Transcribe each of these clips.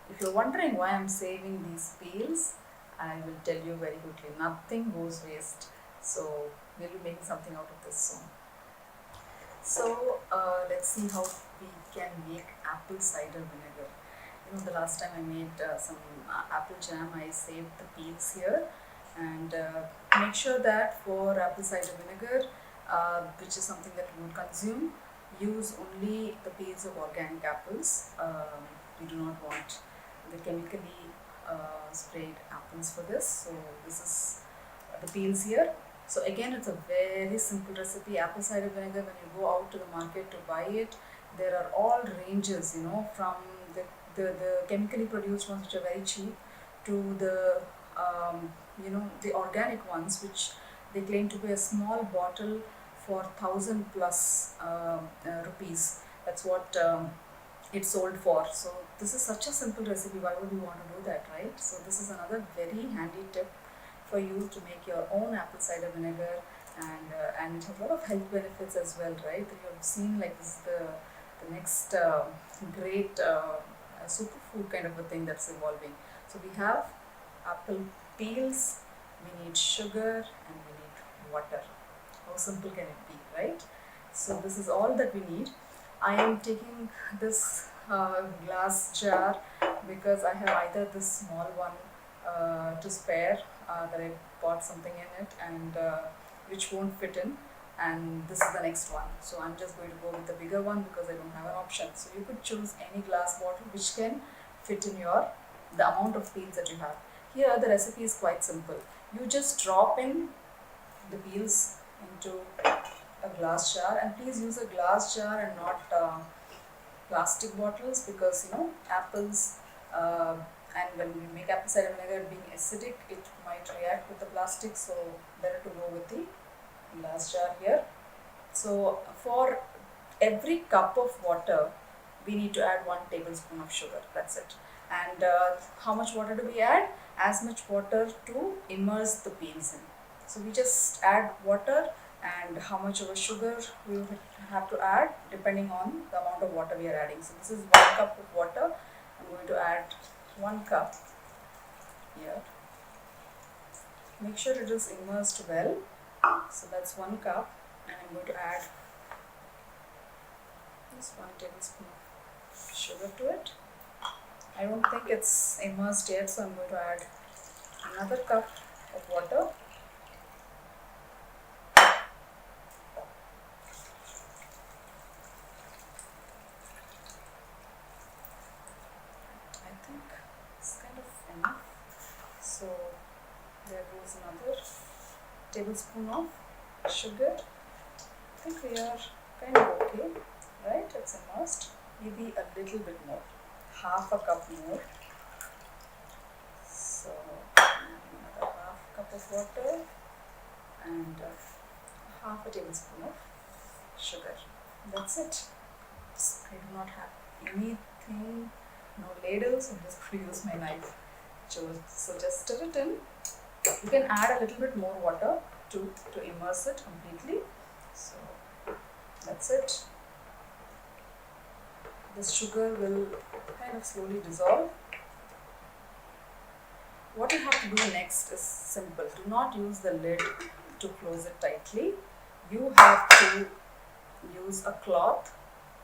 If you're wondering why I'm saving these peels, I will tell you very quickly. Nothing goes waste. So we'll be making something out of this soon. So let's see how we can make apple cider vinegar. The last time I made some apple jam, I saved the peels here, and make sure that for apple cider vinegar, which is something that you would consume, use only the peels of organic apples. You do not want the chemically sprayed apples for this. So this is the peels here. So again, it's a very simple recipe. Apple cider vinegar, when you go out to the market to buy it, there are all ranges, from the chemically produced ones which are very cheap to the organic ones which they claim to be a small bottle for 1,000 plus rupees. That's what it's sold for. So this is such a simple recipe. Why would you want to do that, right? So this is another very handy tip for you to make your own apple cider vinegar, and it has a lot of health benefits as well, right? You have seen like this is the next great superfood kind of a thing that's evolving. So we have apple peels, we need sugar, and we need water. How simple can it be, right? So this is all that we need. I am taking this glass jar because I have either this small one to spare that I bought something in it, and which won't fit in, and this is the next one. So I'm just going to go with the bigger one because I don't have an option. So you could choose any glass bottle which can fit in the amount of peels that you have. Here the recipe is quite simple. You just drop in the peels into a glass jar, and please use a glass jar and not plastic bottles, because apples uh, and when we make apple cider vinegar being acidic, it might react with the plastic, so better to go with the glass jar here. So for every cup of water we need to add 1 tablespoon of sugar. That's it. And how much water do we add? As much water to immerse the peels in. So we just add water, and how much of a sugar we will have to add depending on the amount of water we are adding. So this is 1 cup of water. I'm going to add 1 cup here. Make sure it is immersed well. So that's 1 cup, and I'm going to add this 1 tablespoon of sugar to it. I don't think it's immersed yet, so I'm going to add another cup of water. I think it's kind of enough. So there goes another tablespoon of sugar. I think we are kind of okay, right? It's immersed. Maybe a little bit more, half a cup more. So another half cup of water and half a tablespoon of sugar. That's it. I do not have anything, no ladles. I'm just going to use my knife. So just stir it in. You can add a little bit more water to immerse it completely. So that's it. This sugar will kind of slowly dissolve. What you have to do next is simple. Do not use the lid to close it tightly. You have to use a cloth,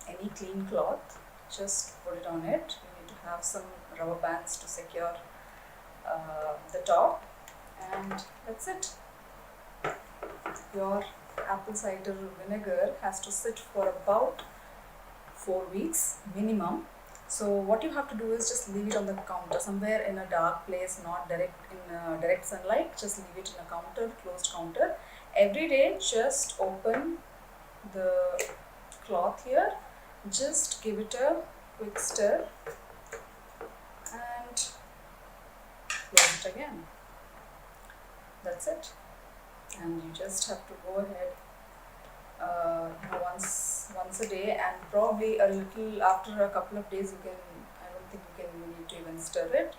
any clean cloth. Just put it on it. You need to have some rubber bands to secure the top, and that's it. Your apple cider vinegar has to sit for about 4 weeks minimum. So what you have to do is just leave it on the counter, somewhere in a dark place, not direct sunlight. Just leave it in a counter, closed counter. Every day, just open the cloth here, just give it a quick stir and close it again. That's it. And you just have to go ahead once a day, and probably a little after a couple of days. I don't think you need to even stir it.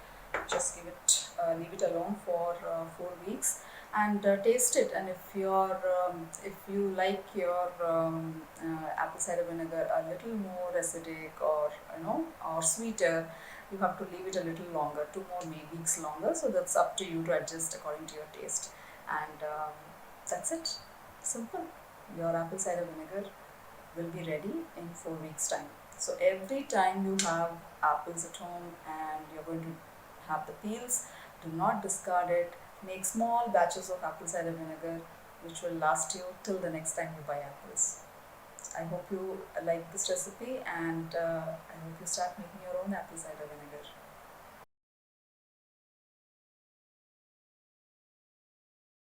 Just leave it alone for 4 weeks, and taste it. And if you like your apple cider vinegar a little more acidic, or or sweeter, you have to leave it a little longer, 2 more weeks longer. So that's up to you to adjust according to your taste. And that's it. Simple. Your apple cider vinegar will be ready in 4 weeks' time. So every time you have apples at home and you're going to have the peels, do not discard it. Make small batches of apple cider vinegar which will last you till the next time you buy apples. I hope you like this recipe, and I hope you start making your own apple cider vinegar.